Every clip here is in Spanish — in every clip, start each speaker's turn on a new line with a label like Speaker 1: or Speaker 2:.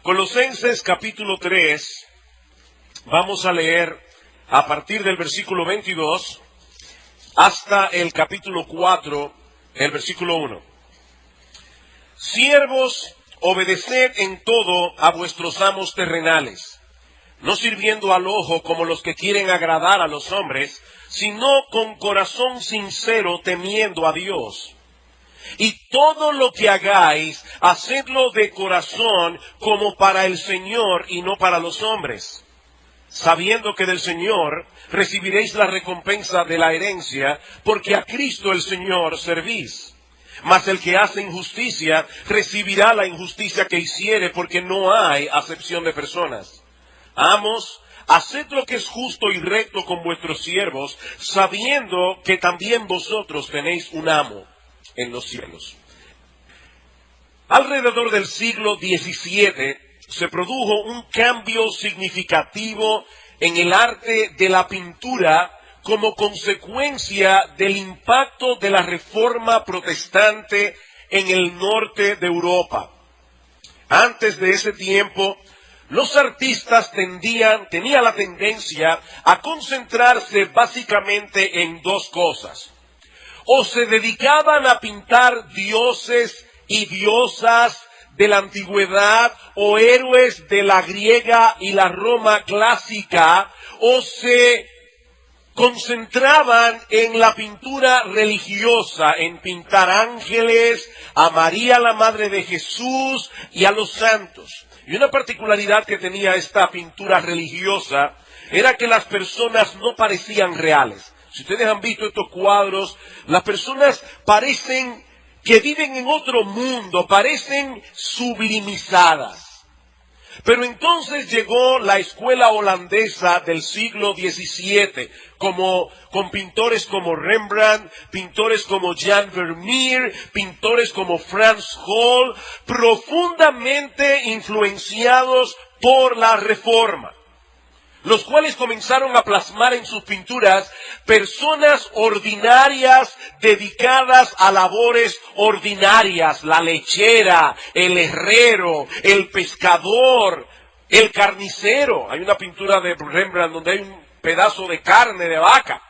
Speaker 1: Colosenses capítulo 3, vamos a leer a partir del versículo 22 hasta el capítulo 4, el versículo 1. Siervos, obedeced en todo a vuestros amos terrenales, no sirviendo al ojo como los que quieren agradar a los hombres, sino con corazón sincero temiendo a Dios. Y todo lo que hagáis, hacedlo de corazón como para el Señor y no para los hombres, sabiendo que del Señor recibiréis la recompensa de la herencia, porque a Cristo el Señor servís. Mas el que hace injusticia recibirá la injusticia que hiciere, porque no hay acepción de personas. Amos, haced lo que es justo y recto con vuestros siervos, sabiendo que también vosotros tenéis un amo en los cielos. Alrededor del siglo XVII se produjo un cambio significativo en el arte de la pintura como consecuencia del impacto de la Reforma Protestante en el norte de Europa. Antes de ese tiempo, los artistas tenían la tendencia a concentrarse básicamente en dos cosas. O se dedicaban a pintar dioses y diosas de la antigüedad o héroes de la griega y la Roma clásica, o se concentraban en la pintura religiosa, en pintar ángeles, a María la Madre de Jesús y a los santos. Y una particularidad que tenía esta pintura religiosa era que las personas no parecían reales. Si ustedes han visto estos cuadros, las personas parecen que viven en otro mundo, parecen sublimizadas. Pero entonces llegó la escuela holandesa del siglo XVII, con pintores como Rembrandt, pintores como Jan Vermeer, pintores como Frans Hal, profundamente influenciados por la Reforma, los cuales comenzaron a plasmar en sus pinturas personas ordinarias dedicadas a labores ordinarias: la lechera, el herrero, el pescador, el carnicero. Hay una pintura de Rembrandt donde hay un pedazo de carne de vaca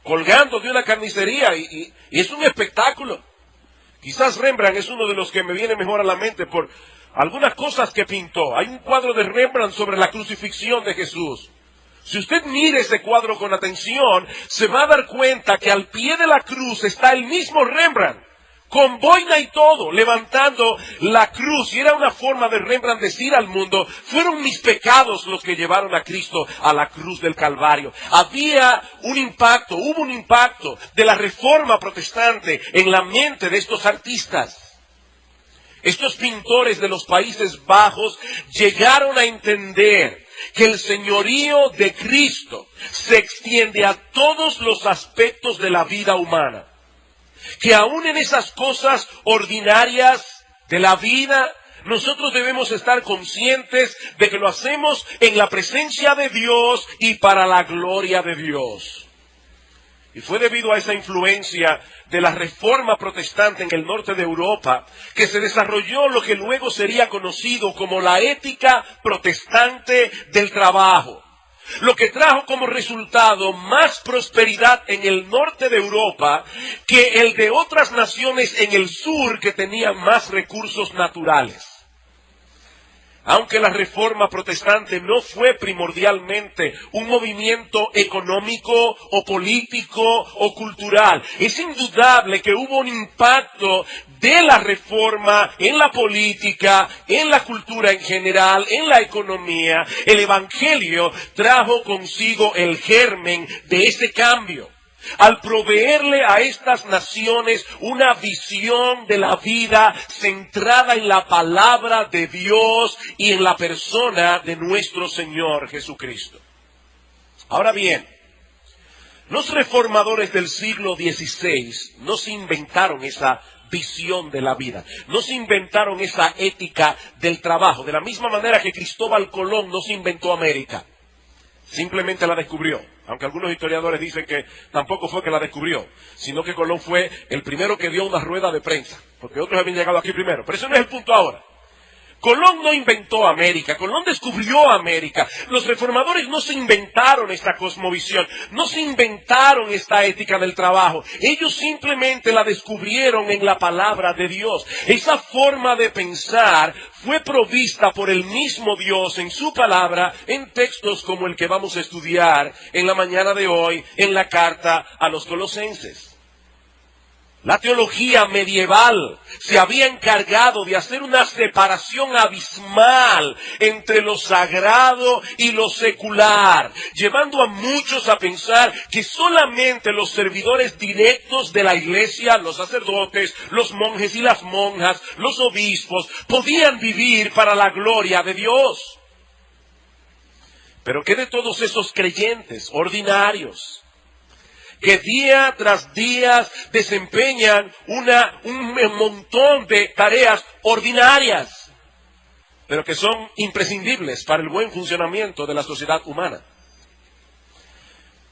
Speaker 1: colgando de una carnicería y es un espectáculo. Quizás Rembrandt es uno de los que me viene mejor a la mente por algunas cosas que pintó. Hay un cuadro de Rembrandt sobre la crucifixión de Jesús. Si usted mira ese cuadro con atención, se va a dar cuenta que al pie de la cruz está el mismo Rembrandt, con boina y todo, levantando la cruz. Y era una forma de Rembrandt decir al mundo: fueron mis pecados los que llevaron a Cristo a la cruz del Calvario. Hubo un impacto de la Reforma Protestante en la mente de estos artistas. Estos pintores de los Países Bajos llegaron a entender que el señorío de Cristo se extiende a todos los aspectos de la vida humana. Que aún en esas cosas ordinarias de la vida, nosotros debemos estar conscientes de que lo hacemos en la presencia de Dios y para la gloria de Dios. Y fue debido a esa influencia de la Reforma Protestante en el norte de Europa que se desarrolló lo que luego sería conocido como la ética protestante del trabajo, lo que trajo como resultado más prosperidad en el norte de Europa que el de otras naciones en el sur que tenían más recursos naturales. Aunque la Reforma Protestante no fue primordialmente un movimiento económico o político o cultural, es indudable que hubo un impacto de la Reforma en la política, en la cultura en general, en la economía. El Evangelio trajo consigo el germen de ese cambio, al proveerle a estas naciones una visión de la vida centrada en la palabra de Dios y en la persona de nuestro Señor Jesucristo. Ahora bien, los reformadores del siglo XVI no se inventaron esa visión de la vida, no se inventaron esa ética del trabajo, de la misma manera que Cristóbal Colón no se inventó América. Simplemente la descubrió, aunque algunos historiadores dicen que tampoco fue que la descubrió, sino que Colón fue el primero que dio una rueda de prensa, porque otros habían llegado aquí primero. Pero ese no es el punto ahora. Colón no inventó América, Colón descubrió América. Los reformadores no se inventaron esta cosmovisión, no se inventaron esta ética del trabajo. Ellos simplemente la descubrieron en la palabra de Dios. Esa forma de pensar fue provista por el mismo Dios en su palabra, en textos como el que vamos a estudiar en la mañana de hoy, en la carta a los Colosenses. La teología medieval se había encargado de hacer una separación abismal entre lo sagrado y lo secular, llevando a muchos a pensar que solamente los servidores directos de la iglesia, los sacerdotes, los monjes y las monjas, los obispos, podían vivir para la gloria de Dios. Pero ¿qué de todos esos creyentes ordinarios que día tras día desempeñan un montón de tareas ordinarias, pero que son imprescindibles para el buen funcionamiento de la sociedad humana?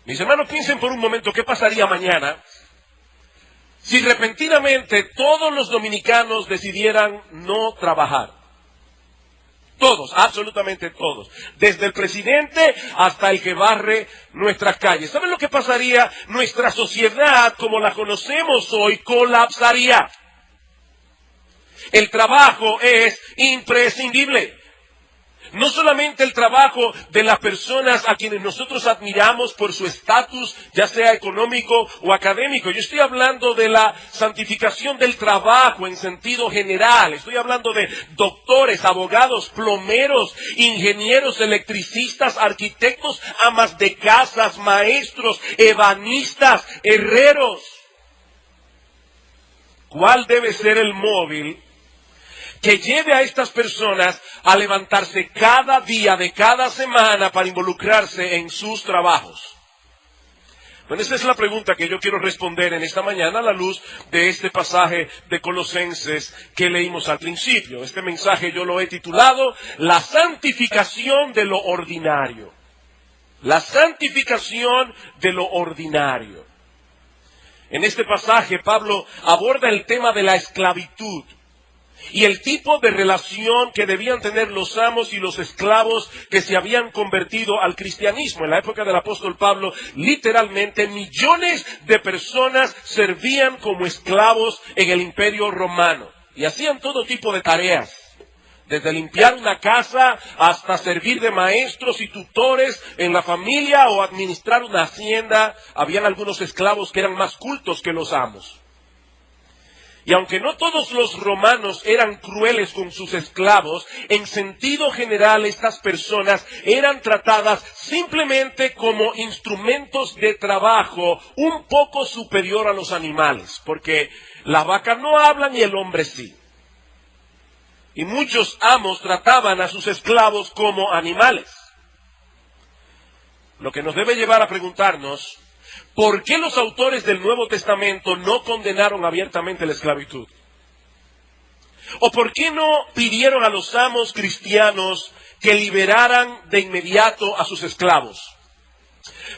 Speaker 1: Mis hermanos, piensen por un momento qué pasaría mañana si repentinamente todos los dominicanos decidieran no trabajar. Todos, absolutamente todos. Desde el presidente hasta el que barre nuestras calles. ¿Saben lo que pasaría? Nuestra sociedad, como la conocemos hoy, colapsaría. El trabajo es imprescindible. No solamente el trabajo de las personas a quienes nosotros admiramos por su estatus, ya sea económico o académico. Yo estoy hablando de la santificación del trabajo en sentido general. Estoy hablando de doctores, abogados, plomeros, ingenieros, electricistas, arquitectos, amas de casas, maestros, ebanistas, herreros. ¿Cuál debe ser el móvil que lleve a estas personas a levantarse cada día de cada semana para involucrarse en sus trabajos? Bueno, esa es la pregunta que yo quiero responder en esta mañana a la luz de este pasaje de Colosenses que leímos al principio. Este mensaje yo lo he titulado La santificación de lo ordinario. La santificación de lo ordinario. En este pasaje Pablo aborda el tema de la esclavitud y el tipo de relación que debían tener los amos y los esclavos que se habían convertido al cristianismo. En la época del apóstol Pablo, literalmente millones de personas servían como esclavos en el imperio romano y hacían todo tipo de tareas, desde limpiar una casa hasta servir de maestros y tutores en la familia o administrar una hacienda. Habían algunos esclavos que eran más cultos que los amos. Y aunque no todos los romanos eran crueles con sus esclavos, en sentido general estas personas eran tratadas simplemente como instrumentos de trabajo un poco superior a los animales, porque las vacas no hablan y el hombre sí. Y muchos amos trataban a sus esclavos como animales. Lo que nos debe llevar a preguntarnos: ¿por qué los autores del Nuevo Testamento no condenaron abiertamente la esclavitud? ¿O por qué no pidieron a los amos cristianos que liberaran de inmediato a sus esclavos?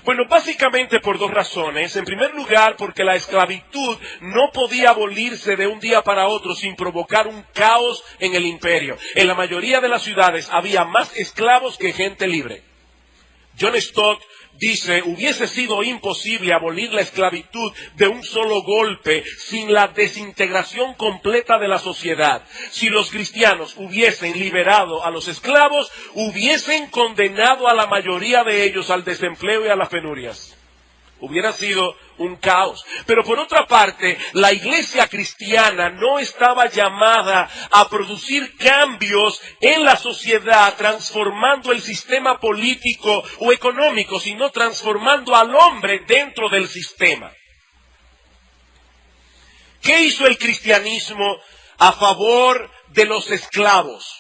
Speaker 1: Bueno, básicamente por dos razones. En primer lugar, porque la esclavitud no podía abolirse de un día para otro sin provocar un caos en el imperio. En la mayoría de las ciudades había más esclavos que gente libre. John Stott dice: hubiese sido imposible abolir la esclavitud de un solo golpe sin la desintegración completa de la sociedad. Si los cristianos hubiesen liberado a los esclavos, hubiesen condenado a la mayoría de ellos al desempleo y a las penurias. Hubiera sido un caos. Pero por otra parte, la iglesia cristiana no estaba llamada a producir cambios en la sociedad transformando el sistema político o económico, sino transformando al hombre dentro del sistema. ¿Qué hizo el cristianismo a favor de los esclavos?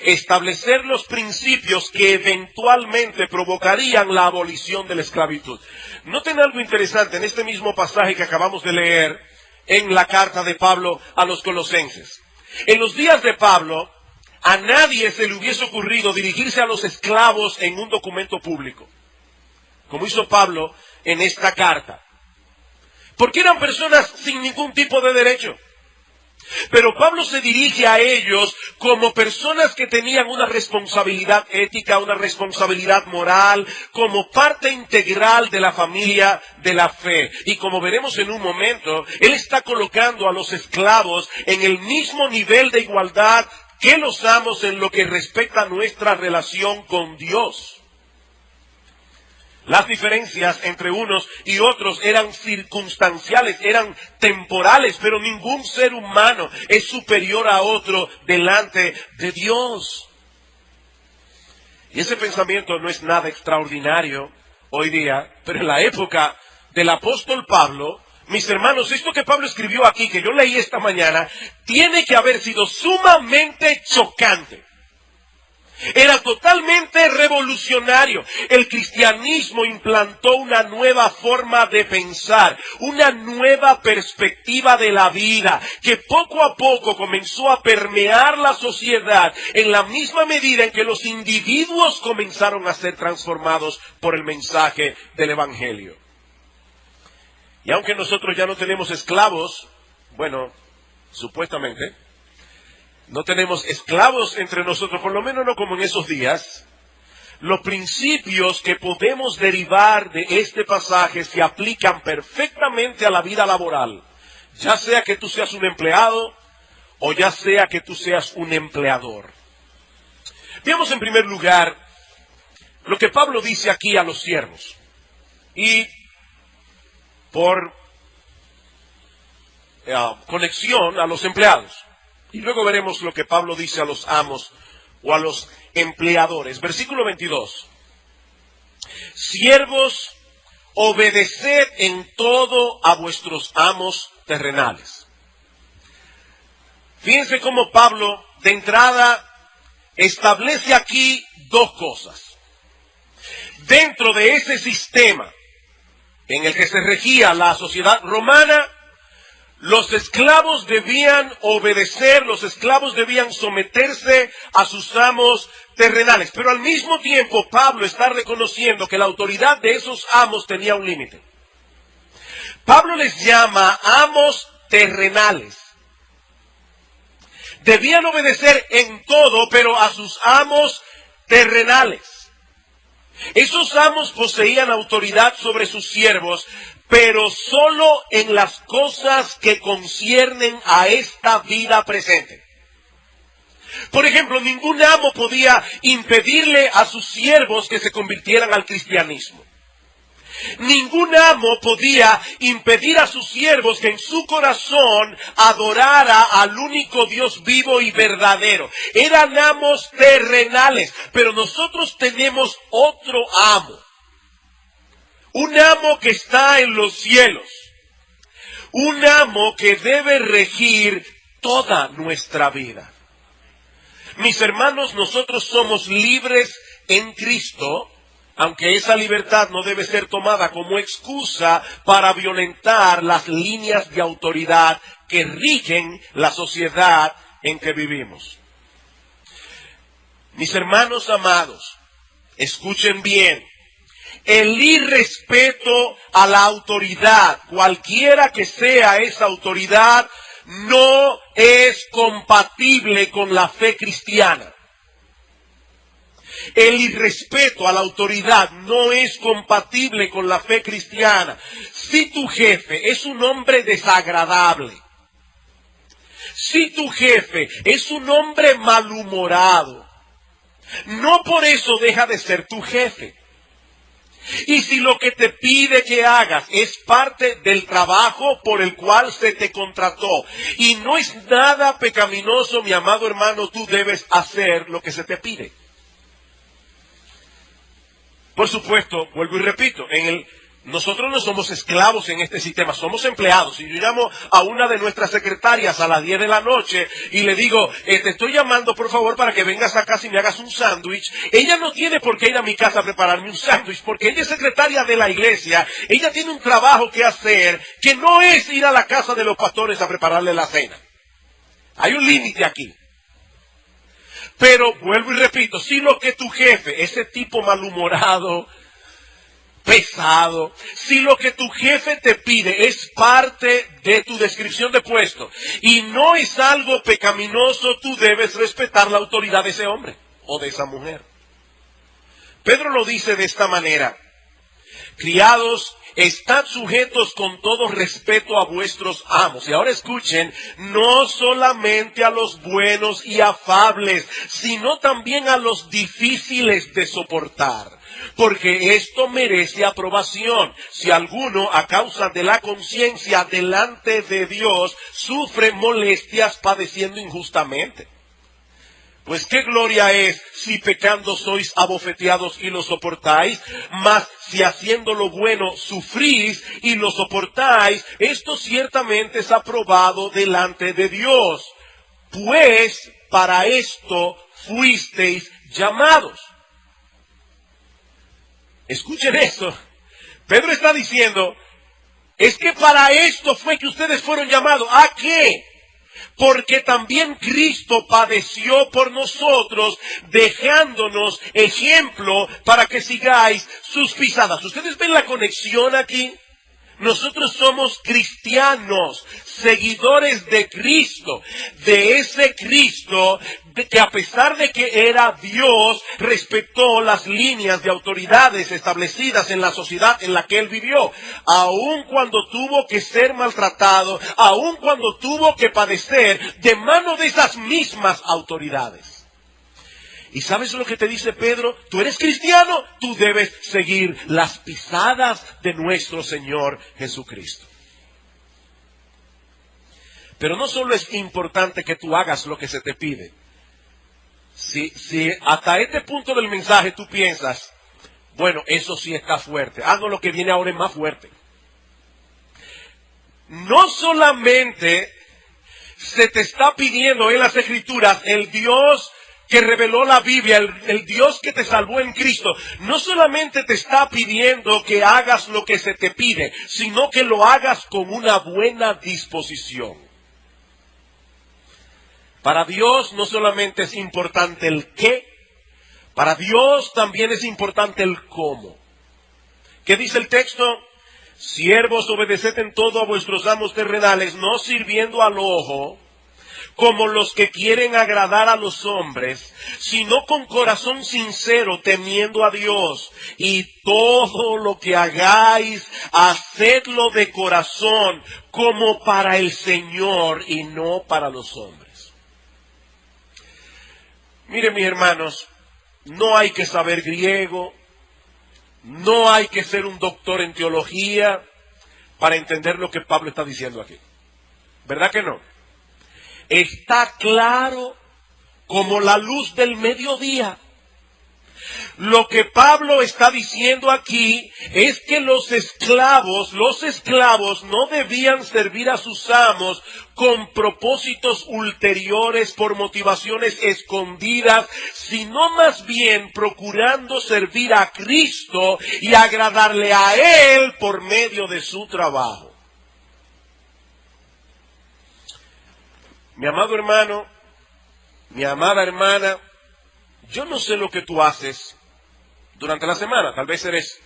Speaker 1: Establecer los principios que eventualmente provocarían la abolición de la esclavitud. Noten algo interesante en este mismo pasaje que acabamos de leer en la carta de Pablo a los Colosenses. En los días de Pablo, a nadie se le hubiese ocurrido dirigirse a los esclavos en un documento público, como hizo Pablo en esta carta, porque eran personas sin ningún tipo de derecho. Pero Pablo se dirige a ellos como personas que tenían una responsabilidad ética, una responsabilidad moral, como parte integral de la familia de la fe. Y como veremos en un momento, él está colocando a los esclavos en el mismo nivel de igualdad que los amos en lo que respecta a nuestra relación con Dios. Las diferencias entre unos y otros eran circunstanciales, eran temporales, pero ningún ser humano es superior a otro delante de Dios. Y ese pensamiento no es nada extraordinario hoy día, pero en la época del apóstol Pablo, mis hermanos, esto que Pablo escribió aquí, que yo leí esta mañana, tiene que haber sido sumamente chocante. Era totalmente revolucionario. El cristianismo implantó una nueva forma de pensar, una nueva perspectiva de la vida, que poco a poco comenzó a permear la sociedad en la misma medida en que los individuos comenzaron a ser transformados por el mensaje del Evangelio. Y aunque nosotros ya no tenemos esclavos, bueno, supuestamente, no tenemos esclavos entre nosotros, por lo menos no como en esos días. Los principios que podemos derivar de este pasaje se aplican perfectamente a la vida laboral. Ya sea que tú seas un empleado o ya sea que tú seas un empleador. Veamos en primer lugar lo que Pablo dice aquí a los siervos. Y por conexión a los empleados. Y luego veremos lo que Pablo dice a los amos o a los empleadores. Versículo 22. Siervos, obedeced en todo a vuestros amos terrenales. Fíjense cómo Pablo de entrada establece aquí dos cosas. Dentro de ese sistema en el que se regía la sociedad romana, los esclavos debían obedecer, los esclavos debían someterse a sus amos terrenales. Pero al mismo tiempo Pablo está reconociendo que la autoridad de esos amos tenía un límite. Pablo les llama amos terrenales. Debían obedecer en todo, pero a sus amos terrenales. Esos amos poseían autoridad sobre sus siervos, pero solo en las cosas que conciernen a esta vida presente. Por ejemplo, ningún amo podía impedirle a sus siervos que se convirtieran al cristianismo. Ningún amo podía impedir a sus siervos que en su corazón adorara al único Dios vivo y verdadero. Eran amos terrenales, pero nosotros tenemos otro amo. Un amo que está en los cielos. Un amo que debe regir toda nuestra vida. Mis hermanos, nosotros somos libres en Cristo, aunque esa libertad no debe ser tomada como excusa para violentar las líneas de autoridad que rigen la sociedad en que vivimos. Mis hermanos amados, escuchen bien. El irrespeto a la autoridad, cualquiera que sea esa autoridad, no es compatible con la fe cristiana. El irrespeto a la autoridad no es compatible con la fe cristiana. Si tu jefe es un hombre desagradable, si tu jefe es un hombre malhumorado, no por eso deja de ser tu jefe. Y si lo que te pide que hagas es parte del trabajo por el cual se te contrató y no es nada pecaminoso, mi amado hermano, tú debes hacer lo que se te pide. Por supuesto, vuelvo y repito, nosotros no somos esclavos en este sistema, somos empleados. Si yo llamo a una de nuestras secretarias a las 10 de la noche y le digo, te estoy llamando por favor para que vengas a casa y me hagas un sándwich, ella no tiene por qué ir a mi casa a prepararme un sándwich, porque ella es secretaria de la iglesia, ella tiene un trabajo que hacer, que no es ir a la casa de los pastores a prepararle la cena. Hay un límite aquí. Pero vuelvo y repito, si lo que tu jefe, ese tipo malhumorado, pesado, si lo que tu jefe te pide es parte de tu descripción de puesto y no es algo pecaminoso, tú debes respetar la autoridad de ese hombre o de esa mujer. Pedro lo dice de esta manera: criados, estad sujetos con todo respeto a vuestros amos. Y ahora escuchen, no solamente a los buenos y afables, sino también a los difíciles de soportar. Porque esto merece aprobación. Si alguno, a causa de la conciencia delante de Dios, sufre molestias padeciendo injustamente. Pues qué gloria es si pecando sois abofeteados y lo soportáis, mas si haciendo lo bueno sufrís y lo soportáis, esto ciertamente es aprobado delante de Dios. Pues para esto fuisteis llamados. Escuchen esto. Pedro está diciendo, es que para esto fue que ustedes fueron llamados. ¿A qué? Porque también Cristo padeció por nosotros, dejándonos ejemplo para que sigáis sus pisadas. ¿Ustedes ven la conexión aquí? Nosotros somos cristianos, seguidores de Cristo, de ese Cristo que a pesar de que era Dios, respetó las líneas de autoridades establecidas en la sociedad en la que Él vivió, aun cuando tuvo que ser maltratado, aun cuando tuvo que padecer de mano de esas mismas autoridades. ¿Y sabes lo que te dice Pedro? Tú eres cristiano, tú debes seguir las pisadas de nuestro Señor Jesucristo. Pero no solo es importante que tú hagas lo que se te pide. Si hasta este punto del mensaje tú piensas, bueno, eso sí está fuerte, hago lo que viene ahora es más fuerte. No solamente se te está pidiendo en las Escrituras el Dios que reveló la Biblia, el Dios que te salvó en Cristo, no solamente te está pidiendo que hagas lo que se te pide, sino que lo hagas con una buena disposición. Para Dios no solamente es importante el qué, para Dios también es importante el cómo. ¿Qué dice el texto? Siervos, obedeced en todo a vuestros amos terrenales, no sirviendo al ojo, como los que quieren agradar a los hombres, sino con corazón sincero, temiendo a Dios. Y todo lo que hagáis, hacedlo de corazón, como para el Señor y no para los hombres. Miren, mis hermanos, no hay que saber griego, no hay que ser un doctor en teología para entender lo que Pablo está diciendo aquí. ¿Verdad que no? Está claro como la luz del mediodía. Lo que Pablo está diciendo aquí es que los esclavos no debían servir a sus amos con propósitos ulteriores por motivaciones escondidas, sino más bien procurando servir a Cristo y agradarle a Él por medio de su trabajo. Mi amado hermano, mi amada hermana, yo no sé lo que tú haces durante la semana. Tal vez eres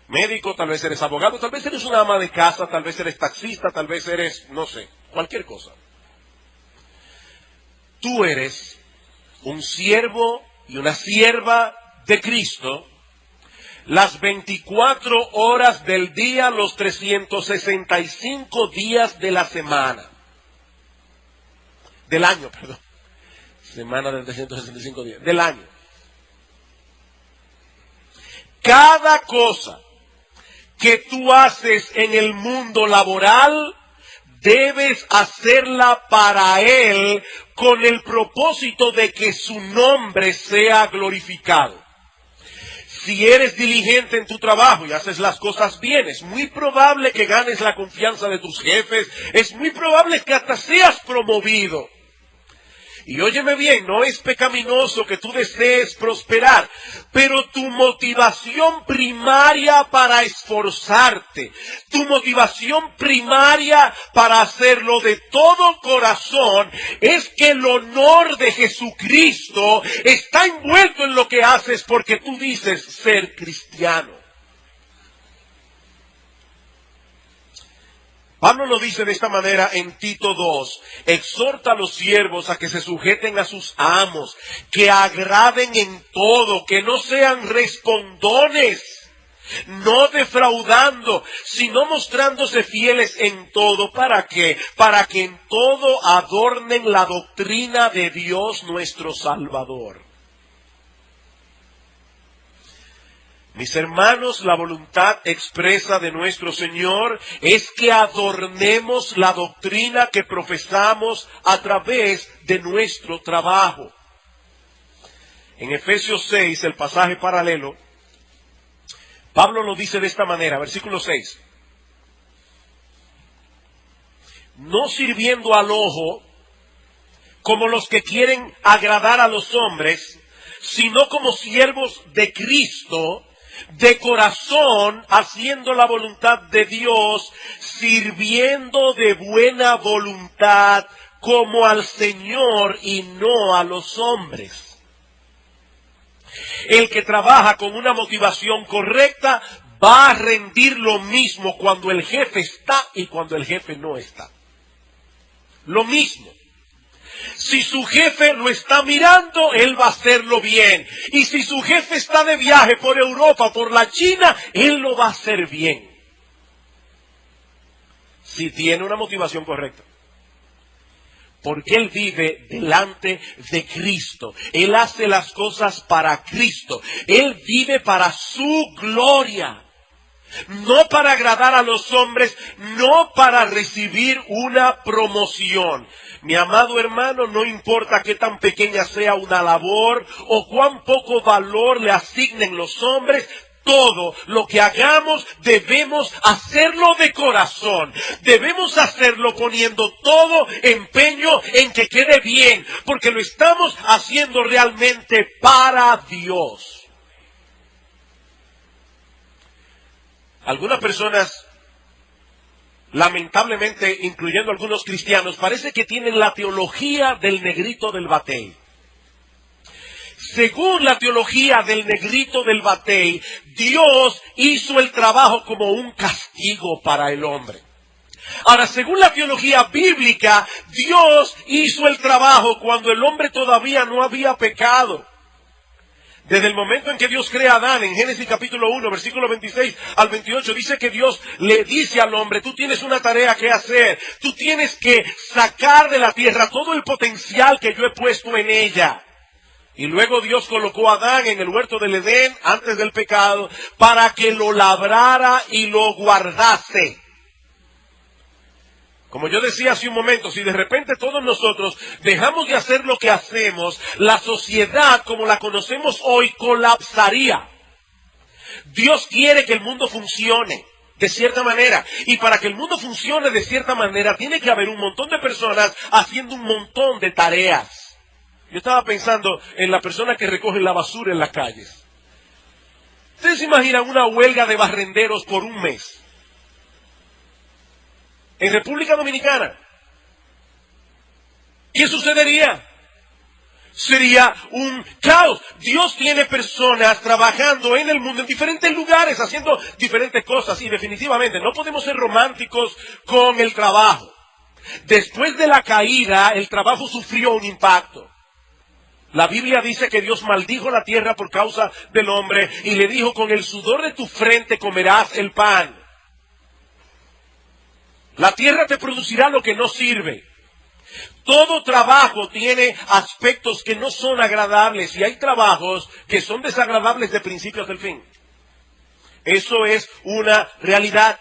Speaker 1: médico, tal vez eres abogado, tal vez eres una ama de casa, tal vez eres taxista, tal vez eres, no sé, cualquier cosa. Tú eres un siervo y una sierva de Cristo las 24 horas del día, los 365 días de la semana. Del año, perdón. Semana de 365 días. Del año. Cada cosa que tú haces en el mundo laboral, debes hacerla para Él con el propósito de que su nombre sea glorificado. Si eres diligente en tu trabajo y haces las cosas bien, es muy probable que ganes la confianza de tus jefes, es muy probable que hasta seas promovido. Y óyeme bien, no es pecaminoso que tú desees prosperar, pero tu motivación primaria para esforzarte, tu motivación primaria para hacerlo de todo corazón, es que el honor de Jesucristo está envuelto en lo que haces porque tú dices ser cristiano. Pablo lo dice de esta manera en Tito 2, exhorta a los siervos a que se sujeten a sus amos, que agraden en todo, que no sean respondones, no defraudando, sino mostrándose fieles en todo. ¿Para qué? Para que en todo adornen la doctrina de Dios nuestro Salvador. Mis hermanos, la voluntad expresa de nuestro Señor es que adornemos la doctrina que profesamos a través de nuestro trabajo. En Efesios 6, el pasaje paralelo, Pablo lo dice de esta manera, versículo 6. No sirviendo al ojo como los que quieren agradar a los hombres, sino como siervos de Cristo, de corazón, haciendo la voluntad de Dios, sirviendo de buena voluntad como al Señor y no a los hombres. El que trabaja con una motivación correcta va a rendir lo mismo cuando el jefe está y cuando el jefe no está. Lo mismo. Si su jefe lo está mirando, él va a hacerlo bien. Y si su jefe está de viaje por Europa, por la China, él lo va a hacer bien. Si tiene una motivación correcta. Porque él vive delante de Cristo. Él hace las cosas para Cristo. Él vive para su gloria. No para agradar a los hombres, no para recibir una promoción. Mi amado hermano, no importa qué tan pequeña sea una labor o cuán poco valor le asignen los hombres, todo lo que hagamos debemos hacerlo de corazón. Debemos hacerlo poniendo todo empeño en que quede bien, porque lo estamos haciendo realmente para Dios. Algunas personas, lamentablemente, incluyendo algunos cristianos, parece que tienen la teología del negrito del batey. Según la teología del negrito del batey, Dios hizo el trabajo como un castigo para el hombre. Ahora, según la teología bíblica, Dios hizo el trabajo cuando el hombre todavía no había pecado. Desde el momento en que Dios crea a Adán, en Génesis capítulo 1, versículo 26 al 28, dice que Dios le dice al hombre, tú tienes una tarea que hacer, tú tienes que sacar de la tierra todo el potencial que yo he puesto en ella. Y luego Dios colocó a Adán en el huerto del Edén, antes del pecado, para que lo labrara y lo guardase. Como yo decía hace un momento, si de repente todos nosotros dejamos de hacer lo que hacemos, la sociedad como la conocemos hoy colapsaría. Dios quiere que el mundo funcione de cierta manera. Y para que el mundo funcione de cierta manera, tiene que haber un montón de personas haciendo un montón de tareas. Yo estaba pensando en la persona que recoge la basura en las calles. ¿Ustedes se imaginan una huelga de barrenderos por un mes? En República Dominicana, ¿qué sucedería? Sería un caos. Dios tiene personas trabajando en el mundo, en diferentes lugares, haciendo diferentes cosas. Y definitivamente no podemos ser románticos con el trabajo. Después de la caída, el trabajo sufrió un impacto. La Biblia dice que Dios maldijo la tierra por causa del hombre y le dijo, con el sudor de tu frente comerás el pan. La tierra te producirá lo que no sirve. Todo trabajo tiene aspectos que no son agradables y hay trabajos que son desagradables de principio hasta el fin. Eso es una realidad.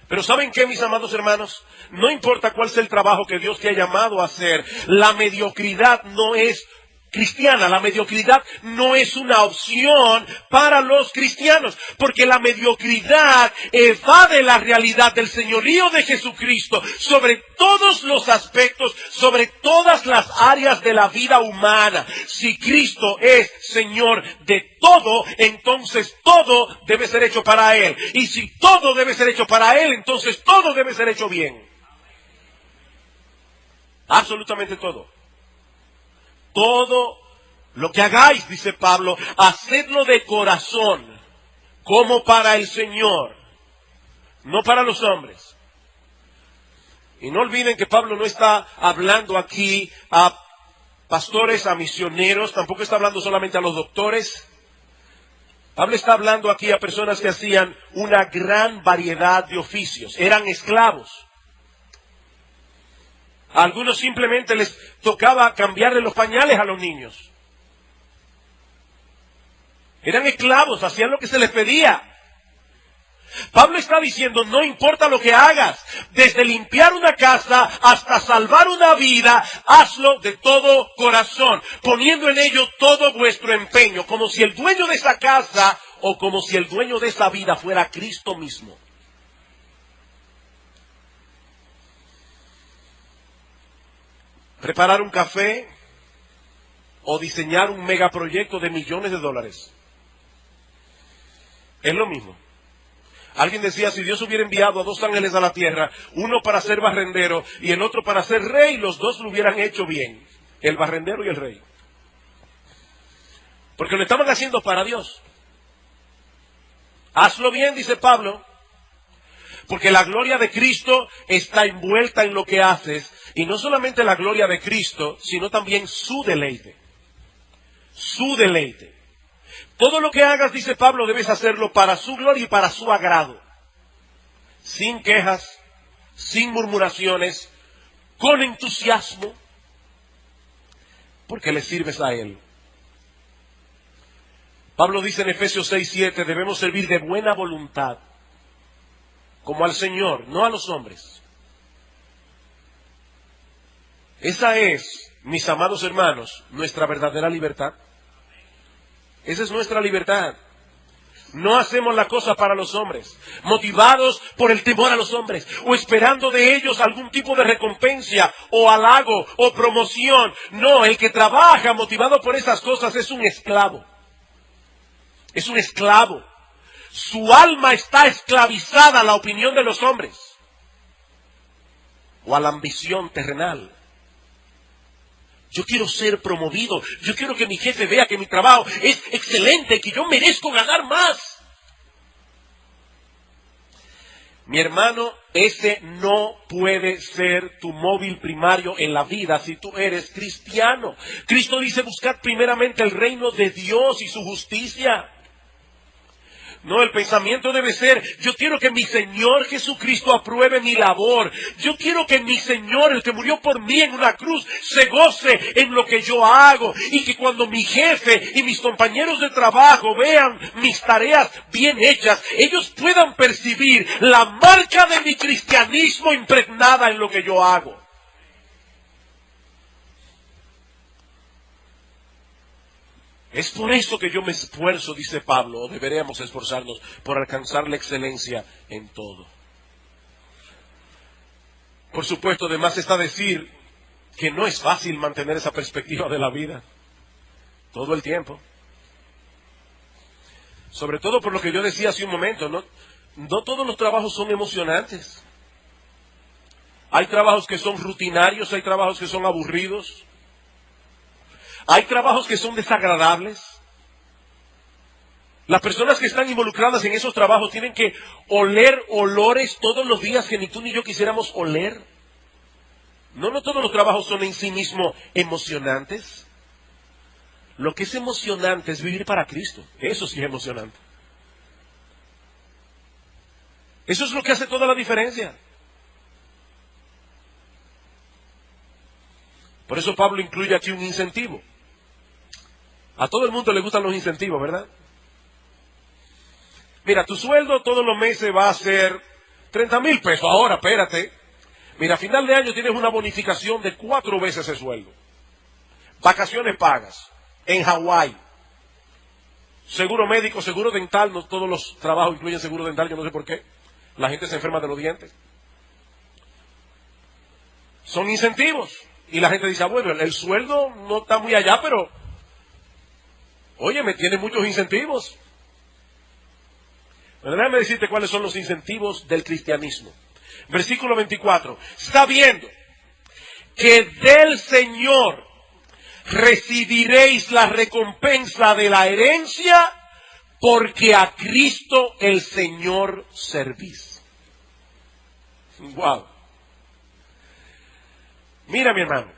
Speaker 1: Pero ¿saben qué, mis amados hermanos? No importa cuál sea el trabajo que Dios te ha llamado a hacer, la mediocridad no es cristiana, la mediocridad no es una opción para los cristianos, porque la mediocridad evade la realidad del señorío de Jesucristo sobre todos los aspectos, sobre todas las áreas de la vida humana. Si Cristo es Señor de todo, entonces todo debe ser hecho para Él. Y si todo debe ser hecho para Él, entonces todo debe ser hecho bien. Absolutamente todo. Todo lo que hagáis, dice Pablo, hacedlo de corazón, como para el Señor, no para los hombres. Y no olviden que Pablo no está hablando aquí a pastores, a misioneros, tampoco está hablando solamente a los doctores. Pablo está hablando aquí a personas que hacían una gran variedad de oficios, eran esclavos. A algunos simplemente les tocaba cambiarle los pañales a los niños. Eran esclavos, hacían lo que se les pedía. Pablo está diciendo, no importa lo que hagas, desde limpiar una casa hasta salvar una vida, hazlo de todo corazón, poniendo en ello todo vuestro empeño, como si el dueño de esa casa o como si el dueño de esa vida fuera Cristo mismo. Preparar un café o diseñar un megaproyecto de millones de dólares es lo mismo. Alguien decía, si Dios hubiera enviado a 2 ángeles a la tierra, uno para ser barrendero y el otro para ser rey, los dos lo hubieran hecho bien, el barrendero y el rey. Porque lo estaban haciendo para Dios. Hazlo bien, dice Pablo, porque la gloria de Cristo está envuelta en lo que haces, y no solamente la gloria de Cristo, sino también su deleite. Su deleite. Todo lo que hagas, dice Pablo, debes hacerlo para su gloria y para su agrado. Sin quejas, sin murmuraciones, con entusiasmo, porque le sirves a Él. Pablo dice en Efesios 6:7, debemos servir de buena voluntad, como al Señor, no a los hombres. Esa es, mis amados hermanos, nuestra verdadera libertad. Esa es nuestra libertad. No hacemos la cosa para los hombres, motivados por el temor a los hombres, o esperando de ellos algún tipo de recompensa, o halago, o promoción. No, el que trabaja motivado por esas cosas es un esclavo. Es un esclavo. Su alma está esclavizada a la opinión de los hombres, o a la ambición terrenal. Yo quiero ser promovido, yo quiero que mi jefe vea que mi trabajo es excelente, que yo merezco ganar más. Mi hermano, ese no puede ser tu móvil primario en la vida si tú eres cristiano. Cristo dice, buscad primeramente el reino de Dios y su justicia. No, el pensamiento debe ser, yo quiero que mi Señor Jesucristo apruebe mi labor. Yo quiero que mi Señor, el que murió por mí en una cruz, se goce en lo que yo hago. Y que cuando mi jefe y mis compañeros de trabajo vean mis tareas bien hechas, ellos puedan percibir la marca de mi cristianismo impregnada en lo que yo hago. Es por eso que yo me esfuerzo, dice Pablo, o deberíamos esforzarnos por alcanzar la excelencia en todo. Por supuesto, además está decir que no es fácil mantener esa perspectiva de la vida todo el tiempo. Sobre todo por lo que yo decía hace un momento, no todos los trabajos son emocionantes. Hay trabajos que son rutinarios, hay trabajos que son aburridos. Hay trabajos que son desagradables. Las personas que están involucradas en esos trabajos tienen que oler olores todos los días que ni tú ni yo quisiéramos oler. No todos los trabajos son en sí mismos emocionantes. Lo que es emocionante es vivir para Cristo. Eso sí es emocionante. Eso es lo que hace toda la diferencia. Por eso Pablo incluye aquí un incentivo. A todo el mundo le gustan los incentivos, ¿verdad? Mira, tu sueldo todos los meses va a ser 30,000 pesos. Ahora, espérate. Mira, a final de año tienes una bonificación de 4 veces el sueldo. Vacaciones pagas. En Hawái. Seguro médico, seguro dental. No todos los trabajos incluyen seguro dental, yo no sé por qué. La gente se enferma de los dientes. Son incentivos. Y la gente dice, bueno, el sueldo no está muy allá, pero, oye, me tiene muchos incentivos. Pero déjame decirte cuáles son los incentivos del cristianismo. Versículo 24. Sabiendo que del Señor recibiréis la recompensa de la herencia, porque a Cristo el Señor servís. Wow. Mira, mi hermano,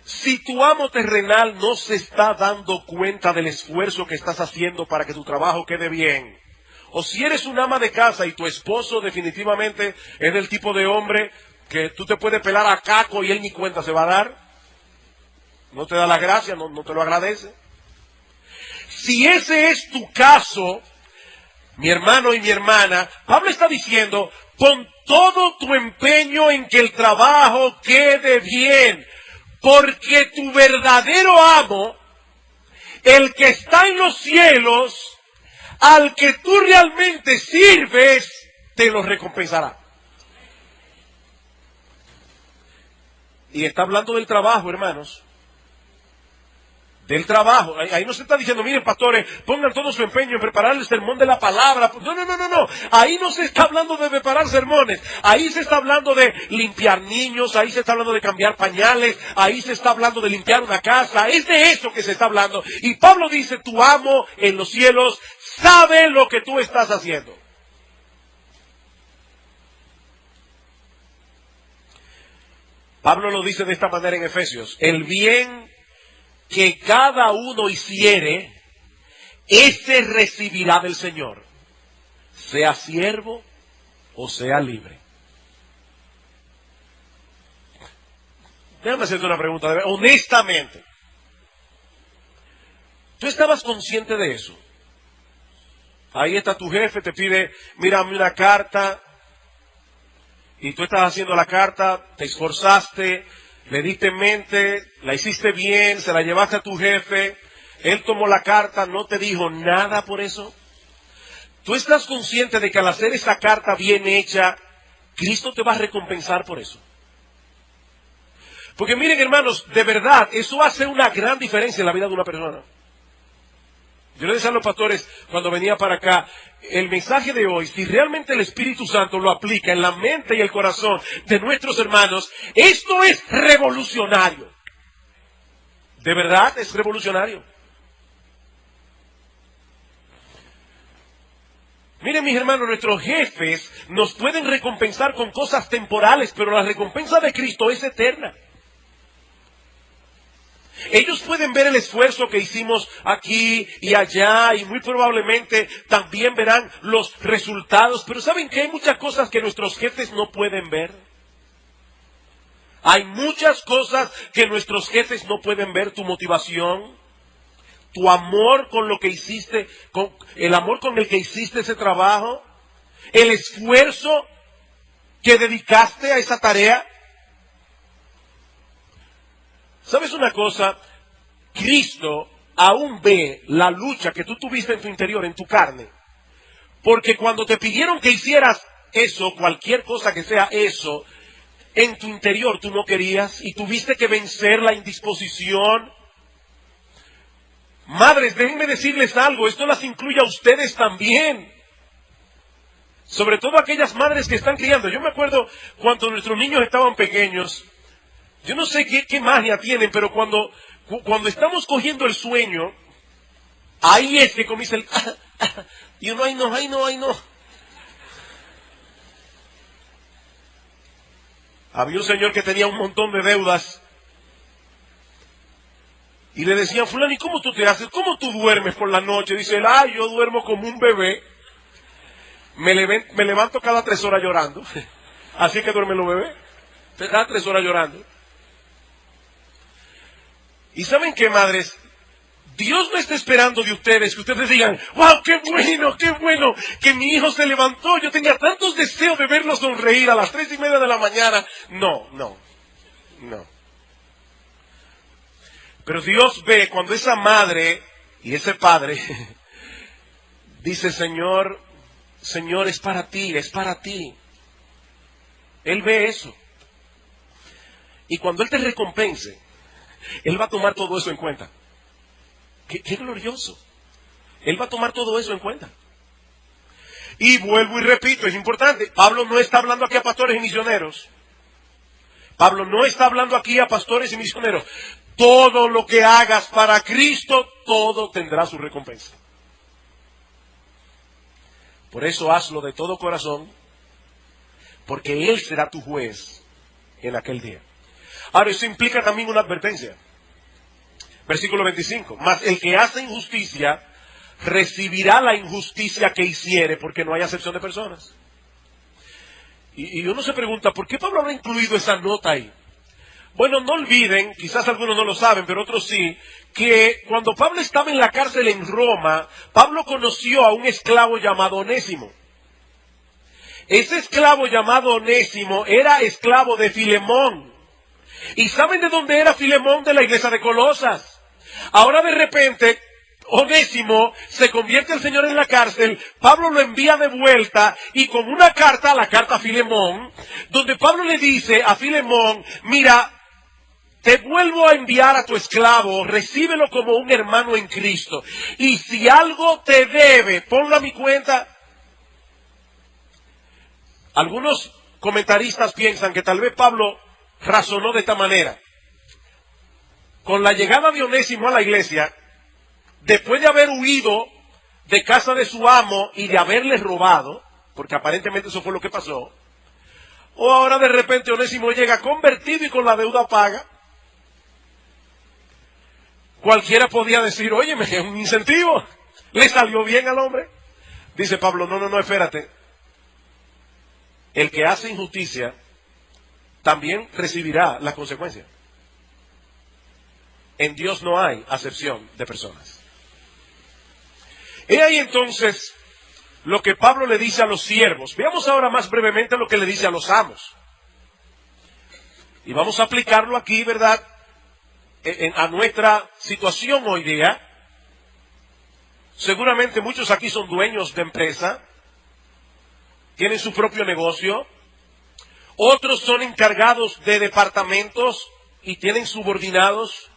Speaker 1: si tu amo terrenal no se está dando cuenta del esfuerzo que estás haciendo para que tu trabajo quede bien, o si eres un ama de casa y tu esposo definitivamente es del tipo de hombre que tú te puedes pelar a caco y él ni cuenta se va a dar, no te da las gracias, no te lo agradece. Si ese es tu caso, mi hermano y mi hermana, Pablo está diciendo, pon todo tu empeño en que el trabajo quede bien, porque tu verdadero amo, el que está en los cielos, al que tú realmente sirves, te lo recompensará. Y está hablando del trabajo, hermanos. Del trabajo. Ahí no se está diciendo, miren, pastores, pongan todo su empeño en preparar el sermón de la palabra. No. Ahí no se está hablando de preparar sermones. Ahí se está hablando de limpiar niños. Ahí se está hablando de cambiar pañales. Ahí se está hablando de limpiar una casa. Es de eso que se está hablando. Y Pablo dice, tu amo en los cielos sabe lo que tú estás haciendo. Pablo lo dice de esta manera en Efesios. El bien que cada uno hiciere, ese recibirá del Señor, sea siervo o sea libre. Déjame hacerte una pregunta, honestamente. ¿Tú estabas consciente de eso? Ahí está tu jefe, te pide, mírame una carta, y tú estás haciendo la carta, te esforzaste, le diste en mente, la hiciste bien, se la llevaste a tu jefe, él tomó la carta, no te dijo nada por eso. ¿Tú estás consciente de que al hacer esa carta bien hecha, Cristo te va a recompensar por eso? Porque miren, hermanos, de verdad, eso hace una gran diferencia en la vida de una persona. Yo le decía a los pastores cuando venía para acá, el mensaje de hoy, si realmente el Espíritu Santo lo aplica en la mente y el corazón de nuestros hermanos, esto es revolucionario. De verdad es revolucionario. Miren, mis hermanos, nuestros jefes nos pueden recompensar con cosas temporales, pero la recompensa de Cristo es eterna. Ellos pueden ver el esfuerzo que hicimos aquí y allá y muy probablemente también verán los resultados, pero ¿saben que hay muchas cosas que nuestros jefes no pueden ver? Hay muchas cosas que nuestros jefes no pueden ver, tu motivación, tu amor con lo que hiciste, con el amor con el que hiciste ese trabajo, el esfuerzo que dedicaste a esa tarea. ¿Sabes una cosa? Cristo aún ve la lucha que tú tuviste en tu interior, en tu carne. Porque cuando te pidieron que hicieras eso, cualquier cosa que sea eso, en tu interior tú no querías y tuviste que vencer la indisposición. Madres, déjenme decirles algo, esto las incluye a ustedes también. Sobre todo aquellas madres que están criando. Yo me acuerdo cuando nuestros niños estaban pequeños. Yo no sé qué magia tienen, pero cuando estamos cogiendo el sueño, ahí es que comienza el... y uno, ay no. Había un señor que tenía un montón de deudas. Y le decían, fulano, ¿y cómo tú te haces? ¿Cómo tú duermes por la noche? Dice él, yo duermo como un bebé. Me levanto cada 3 horas llorando. Así que duermen los bebés. Cada 3 horas llorando. ¿Y saben qué, madres? Dios no está esperando de ustedes que ustedes digan, wow, qué bueno, que mi hijo se levantó. Yo tenía tantos deseos de verlo sonreír a las 3:30 de la mañana. No. Pero Dios ve cuando esa madre y ese padre dice, Señor, es para ti. Él ve eso. Y cuando Él te recompense, Él va a tomar todo eso en cuenta. ¡Qué glorioso! Él va a tomar todo eso en cuenta. Y vuelvo y repito, es importante. Pablo no está hablando aquí a pastores y misioneros. Pablo no está hablando aquí a pastores y misioneros. Todo lo que hagas para Cristo, todo tendrá su recompensa. Por eso hazlo de todo corazón, porque Él será tu juez en aquel día. Ahora, eso implica también una advertencia. Versículo 25. Mas el que hace injusticia recibirá la injusticia que hiciere, porque no hay acepción de personas. Y uno se pregunta, ¿por qué Pablo habrá incluido esa nota ahí? Bueno, no olviden, quizás algunos no lo saben, pero otros sí, que cuando Pablo estaba en la cárcel en Roma, Pablo conoció a un esclavo llamado Onésimo. Ese esclavo llamado Onésimo era esclavo de Filemón. ¿Y saben de dónde era Filemón? De la iglesia de Colosas. Ahora de repente, Onésimo se convierte el Señor en la cárcel, Pablo lo envía de vuelta y con una carta, la carta a Filemón, donde Pablo le dice a Filemón, mira, te vuelvo a enviar a tu esclavo, recíbelo como un hermano en Cristo. Y si algo te debe, ponlo a mi cuenta. Algunos comentaristas piensan que tal vez Pablo razonó de esta manera. Con la llegada de Onésimo a la iglesia, después de haber huido de casa de su amo y de haberle robado, porque aparentemente eso fue lo que pasó, o ahora de repente Onésimo llega convertido y con la deuda paga, cualquiera podía decir, oye, es un incentivo, le salió bien al hombre. Dice Pablo, no, espérate. El que hace injusticia también recibirá las consecuencias. En Dios no hay acepción de personas. He ahí entonces lo que Pablo le dice a los siervos. Veamos ahora más brevemente lo que le dice a los amos. Y vamos a aplicarlo aquí, ¿verdad?, a nuestra situación hoy día. Seguramente muchos aquí son dueños de empresa, tienen su propio negocio. Otros son encargados de departamentos y tienen subordinados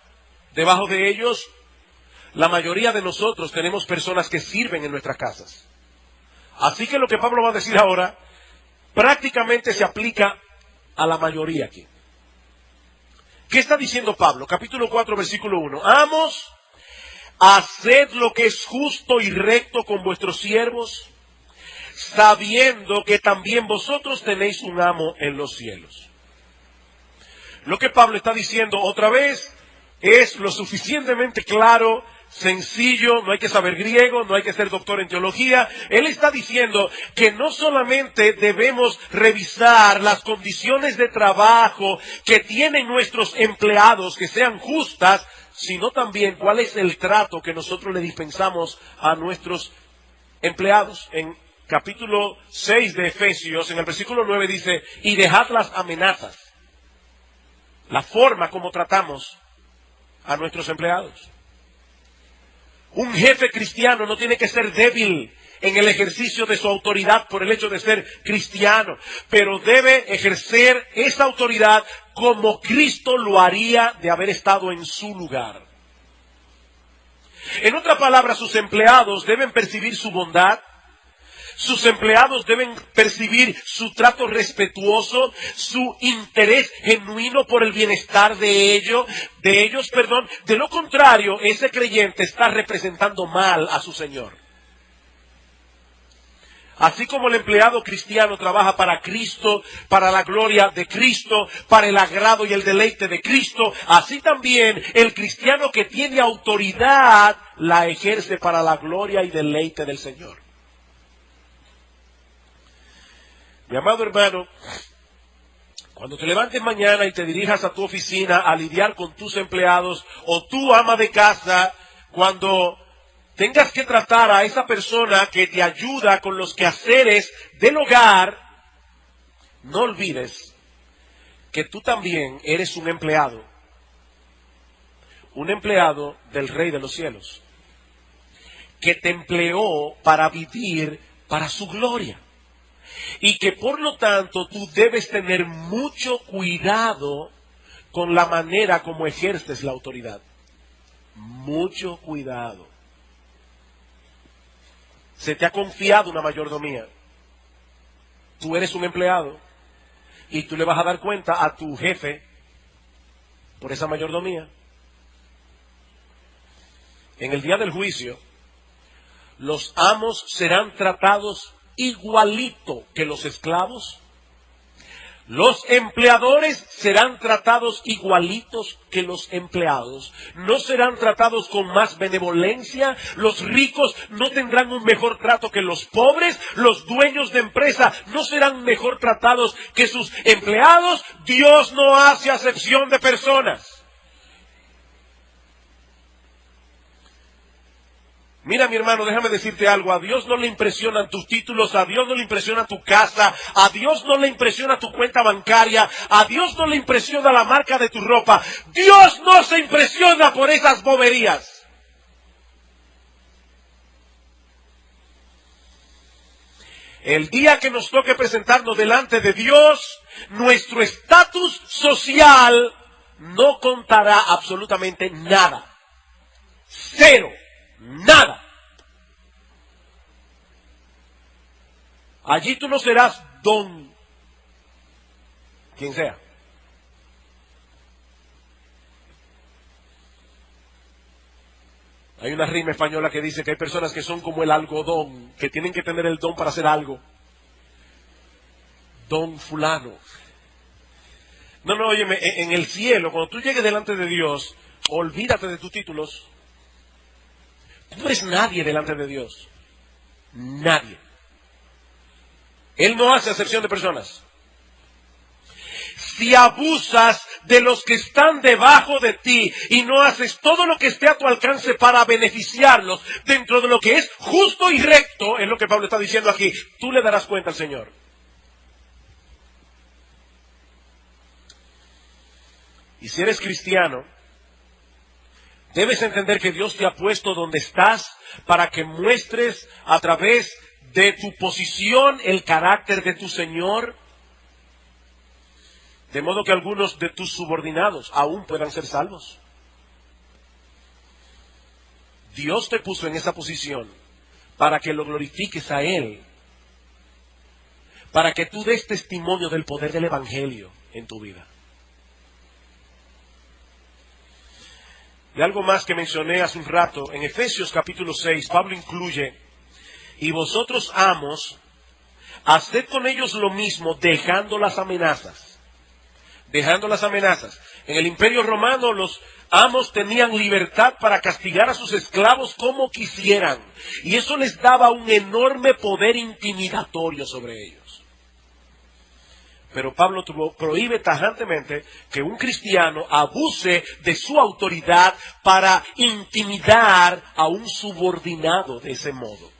Speaker 1: debajo de ellos. La mayoría de nosotros tenemos personas que sirven en nuestras casas. Así que lo que Pablo va a decir ahora prácticamente se aplica a la mayoría aquí. ¿Qué está diciendo Pablo? Capítulo 4, versículo 1. Amos, haced lo que es justo y recto con vuestros siervos, sabiendo que también vosotros tenéis un amo en los cielos. Lo que Pablo está diciendo otra vez es lo suficientemente claro, sencillo, no hay que saber griego, no hay que ser doctor en teología. Él está diciendo que no solamente debemos revisar las condiciones de trabajo que tienen nuestros empleados, que sean justas, sino también cuál es el trato que nosotros le dispensamos a nuestros empleados. En capítulo 6 de Efesios, en el versículo 9 dice, y dejad las amenazas. La forma como tratamos a nuestros empleados. Un jefe cristiano no tiene que ser débil en el ejercicio de su autoridad por el hecho de ser cristiano, pero debe ejercer esa autoridad como Cristo lo haría de haber estado en su lugar. En otras palabras, sus empleados deben percibir su bondad. Sus empleados deben percibir su trato respetuoso, su interés genuino por el bienestar de ellos. De lo contrario, ese creyente está representando mal a su Señor. Así como el empleado cristiano trabaja para Cristo, para la gloria de Cristo, para el agrado y el deleite de Cristo, así también el cristiano que tiene autoridad la ejerce para la gloria y deleite del Señor. Mi amado hermano, cuando te levantes mañana y te dirijas a tu oficina a lidiar con tus empleados, o tu ama de casa, cuando tengas que tratar a esa persona que te ayuda con los quehaceres del hogar, no olvides que tú también eres un empleado del Rey de los cielos, que te empleó para vivir para su gloria. Y que por lo tanto tú debes tener mucho cuidado con la manera como ejerces la autoridad. Mucho cuidado. Se te ha confiado una mayordomía. Tú eres un empleado y tú le vas a dar cuenta a tu jefe por esa mayordomía. En el día del juicio, los amos serán tratados igualito que los esclavos Los empleadores serán tratados igualitos que los empleados. No serán tratados con más benevolencia. Los ricos no tendrán un mejor trato que los pobres. Los dueños de empresa no serán mejor tratados que sus empleados. Dios no hace acepción de personas. Mira, mi hermano, déjame decirte algo. A Dios no le impresionan tus títulos, a Dios no le impresiona tu casa, a Dios no le impresiona tu cuenta bancaria, a Dios no le impresiona la marca de tu ropa. Dios no se impresiona por esas boberías. El día que nos toque presentarnos delante de Dios, nuestro estatus social no contará absolutamente nada. Cero. Nada. Allí tú no serás don quien sea. Hay una rima española que dice que hay personas que son como el algodón, que tienen que tener el don para hacer algo. Don fulano. No, óyeme, en el cielo, cuando tú llegues delante de Dios, olvídate de tus títulos. Tú no eres nadie delante de Dios. Nadie. Él no hace acepción de personas. Si abusas de los que están debajo de ti y no haces todo lo que esté a tu alcance para beneficiarlos dentro de lo que es justo y recto, es lo que Pablo está diciendo aquí, tú le darás cuenta al Señor. Y si eres cristiano, debes entender que Dios te ha puesto donde estás para que muestres a través de tu posición el carácter de tu Señor, de modo que algunos de tus subordinados aún puedan ser salvos. Dios te puso en esa posición para que lo glorifiques a Él, para que tú des testimonio del poder del Evangelio en tu vida. Y algo más que mencioné hace un rato, en Efesios capítulo 6, Pablo incluye, y vosotros amos, haced con ellos lo mismo, dejando las amenazas. Dejando las amenazas. En el Imperio Romano los amos tenían libertad para castigar a sus esclavos como quisieran. Y eso les daba un enorme poder intimidatorio sobre ellos. Pero Pablo prohíbe tajantemente que un cristiano abuse de su autoridad para intimidar a un subordinado de ese modo.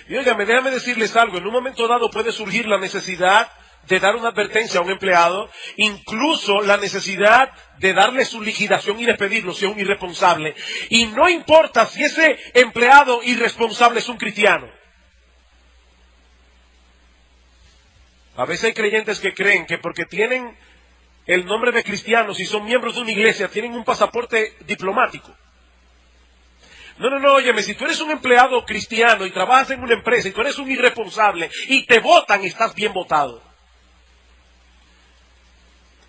Speaker 1: Y óigame, déjame decirles algo, en un momento dado puede surgir la necesidad de dar una advertencia a un empleado, incluso la necesidad de darle su liquidación y despedirlo si es un irresponsable. Y no importa si ese empleado irresponsable es un cristiano. A veces hay creyentes que creen que porque tienen el nombre de cristianos y son miembros de una iglesia, tienen un pasaporte diplomático. No, óyeme, si tú eres un empleado cristiano y trabajas en una empresa y tú eres un irresponsable y te votan, estás bien votado.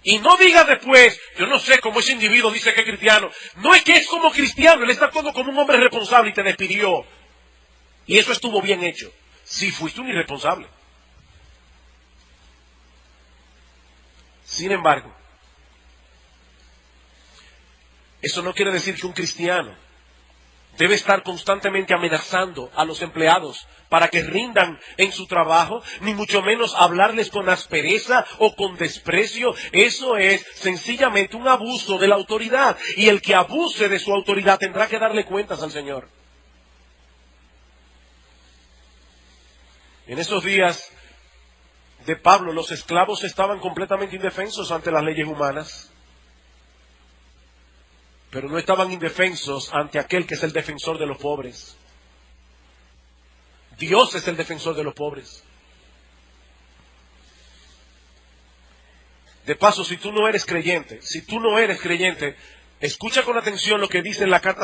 Speaker 1: Y no digas después, yo no sé cómo ese individuo dice que es cristiano. No es que es como cristiano, él está actuando como un hombre responsable y te despidió. Y eso estuvo bien hecho. Si fuiste un irresponsable. Sin embargo, eso no quiere decir que un cristiano debe estar constantemente amenazando a los empleados para que rindan en su trabajo, ni mucho menos hablarles con aspereza o con desprecio. Eso es sencillamente un abuso de la autoridad. Y el que abuse de su autoridad tendrá que darle cuentas al Señor. En esos días de Pablo, los esclavos estaban completamente indefensos ante las leyes humanas, pero no estaban indefensos ante aquel que es el defensor de los pobres. Dios es el defensor de los pobres. De paso, si tú no eres creyente, Escucha con atención lo que dice en la carta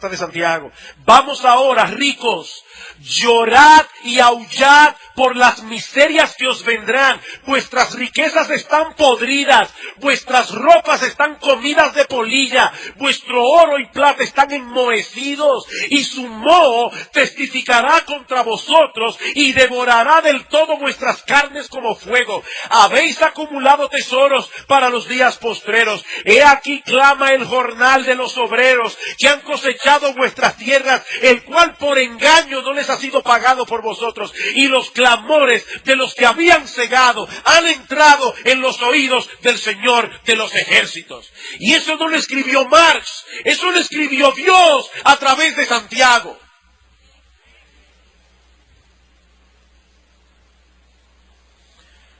Speaker 1: de Santiago. Vamos ahora, ricos, llorad y aullad por las miserias que os vendrán. Vuestras riquezas están podridas, vuestras ropas están comidas de polilla, vuestro oro y plata están enmohecidos, y su moho testificará contra vosotros y devorará del todo vuestras carnes como fuego. Habéis acumulado tesoros para los días postreros. He aquí clama el jornal de los obreros que han cosechado vuestras tierras, el cual por engaño no les ha sido pagado por vosotros, y los clamores de los que habían cegado han entrado en los oídos del Señor de los ejércitos. Y eso no lo escribió Marx, eso lo escribió Dios a través de Santiago.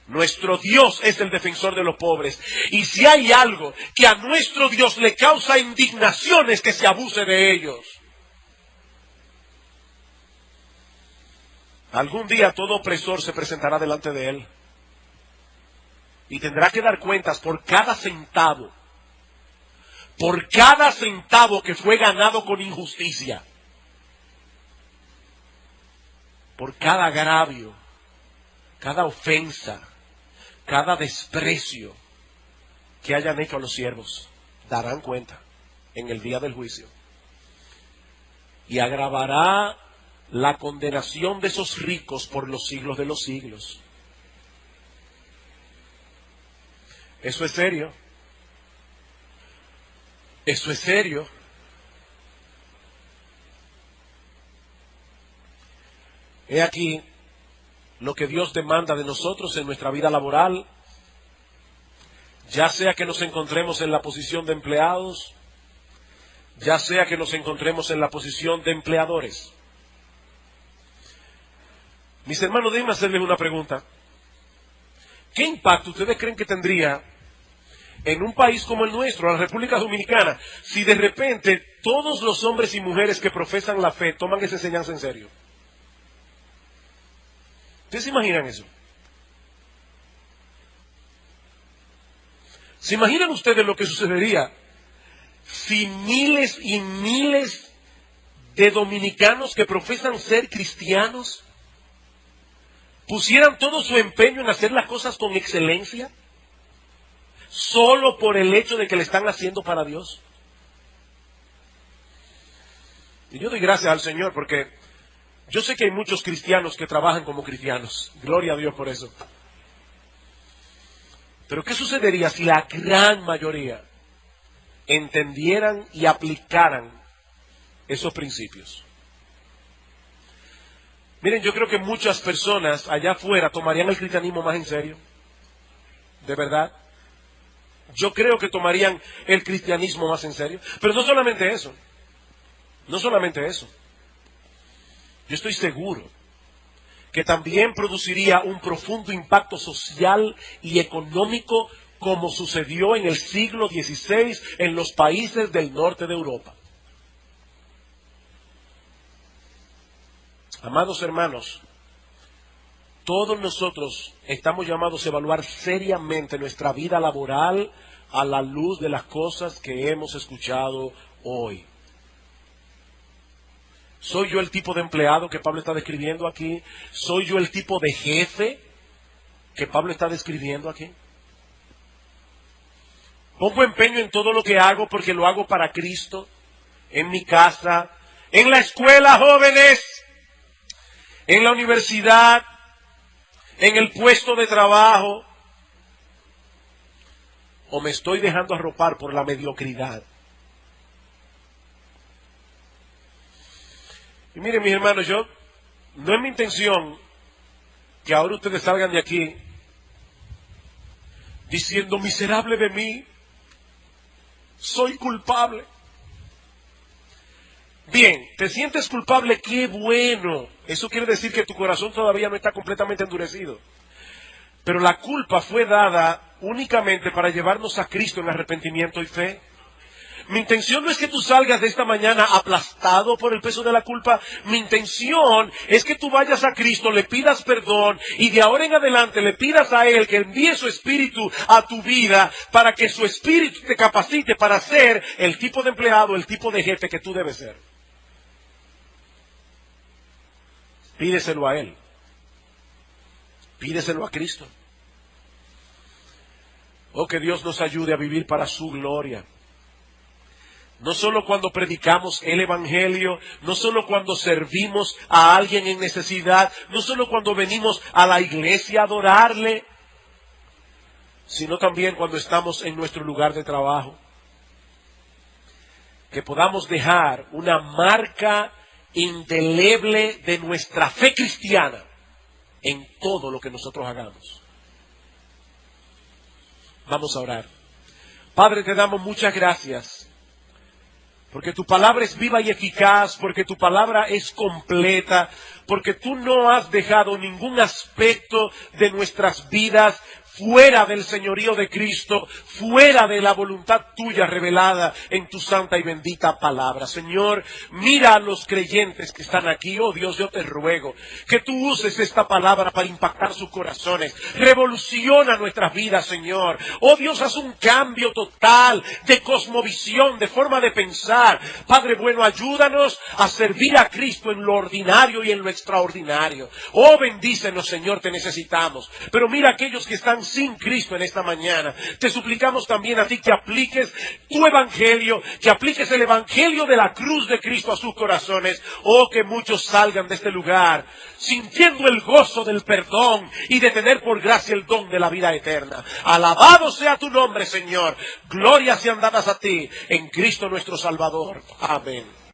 Speaker 1: Nuestro Dios es el defensor de los pobres. Y si hay algo que a nuestro Dios le causa indignación, es que se abuse de ellos. Algún día todo opresor se presentará delante de él y tendrá que dar cuentas por cada centavo que fue ganado con injusticia, por cada agravio, cada ofensa, cada desprecio que hayan hecho a los siervos. Darán cuenta en el día del juicio. Y agravará la condenación de esos ricos por los siglos de los siglos. Eso es serio. Eso es serio. He aquí lo que Dios demanda de nosotros en nuestra vida laboral, ya sea que nos encontremos en la posición de empleados, ya sea que nos encontremos en la posición de empleadores. Mis hermanos, déjenme hacerles una pregunta. ¿Qué impacto ustedes creen que tendría en un país como el nuestro, la República Dominicana, si de repente todos los hombres y mujeres que profesan la fe toman esa enseñanza en serio? ¿Ustedes se imaginan eso? ¿Se imaginan ustedes lo que sucedería si miles y miles de dominicanos que profesan ser cristianos pusieran todo su empeño en hacer las cosas con excelencia, solo por el hecho de que le están haciendo para Dios? Y yo doy gracias al Señor porque yo sé que hay muchos cristianos que trabajan como cristianos. Gloria a Dios por eso. Pero ¿qué sucedería si la gran mayoría entendieran y aplicaran esos principios? Miren, yo creo que muchas personas allá afuera tomarían el cristianismo más en serio. De verdad. Yo creo que tomarían el cristianismo más en serio. Pero no solamente eso. No solamente eso. Yo estoy seguro que también produciría un profundo impacto social y económico, como sucedió en el siglo XVI en los países del norte de Europa. Amados hermanos, todos nosotros estamos llamados a evaluar seriamente nuestra vida laboral a la luz de las cosas que hemos escuchado hoy. ¿Soy yo el tipo de empleado que Pablo está describiendo aquí? ¿Soy yo el tipo de jefe que Pablo está describiendo aquí? ¿Pongo empeño en todo lo que hago porque lo hago para Cristo? En mi casa, en la escuela, jóvenes, en la universidad, en el puesto de trabajo. ¿O me estoy dejando arropar por la mediocridad? Y miren, mis hermanos, no es mi intención que ahora ustedes salgan de aquí diciendo: miserable de mí, soy culpable. Bien, ¿te sientes culpable? ¡Qué bueno! Eso quiere decir que tu corazón todavía no está completamente endurecido. Pero la culpa fue dada únicamente para llevarnos a Cristo en arrepentimiento y fe. Mi intención no es que tú salgas de esta mañana aplastado por el peso de la culpa. Mi intención es que tú vayas a Cristo, le pidas perdón y de ahora en adelante le pidas a Él que envíe su Espíritu a tu vida para que su Espíritu te capacite para ser el tipo de empleado, el tipo de jefe que tú debes ser. Pídeselo a Él. Pídeselo a Cristo. Oh, que Dios nos ayude a vivir para su gloria. No solo cuando predicamos el Evangelio, no solo cuando servimos a alguien en necesidad, no solo cuando venimos a la iglesia a adorarle, sino también cuando estamos en nuestro lugar de trabajo. Que podamos dejar una marca indeleble de nuestra fe cristiana en todo lo que nosotros hagamos. Vamos a orar. Padre, te damos muchas gracias. Porque tu palabra es viva y eficaz, porque tu palabra es completa, porque tú no has dejado ningún aspecto de nuestras vidas fuera del señorío de Cristo, fuera de la voluntad tuya revelada en tu santa y bendita palabra. Señor, mira a los creyentes que están aquí. Oh Dios, yo te ruego que tú uses esta palabra para impactar sus corazones. Revoluciona nuestras vidas, Señor. Oh Dios, haz un cambio total de cosmovisión, de forma de pensar. Padre bueno, ayúdanos a servir a Cristo en lo ordinario y en lo extraordinario. Oh, bendícenos, Señor, te necesitamos. Pero mira aquellos que están sin Cristo en esta mañana. Te suplicamos también a ti que apliques tu evangelio, que apliques el evangelio de la cruz de Cristo a sus corazones. Oh, que muchos salgan de este lugar sintiendo el gozo del perdón y de tener por gracia el don de la vida eterna. Alabado sea tu nombre, Señor. Glorias sean dadas a ti en Cristo nuestro Salvador. Amén.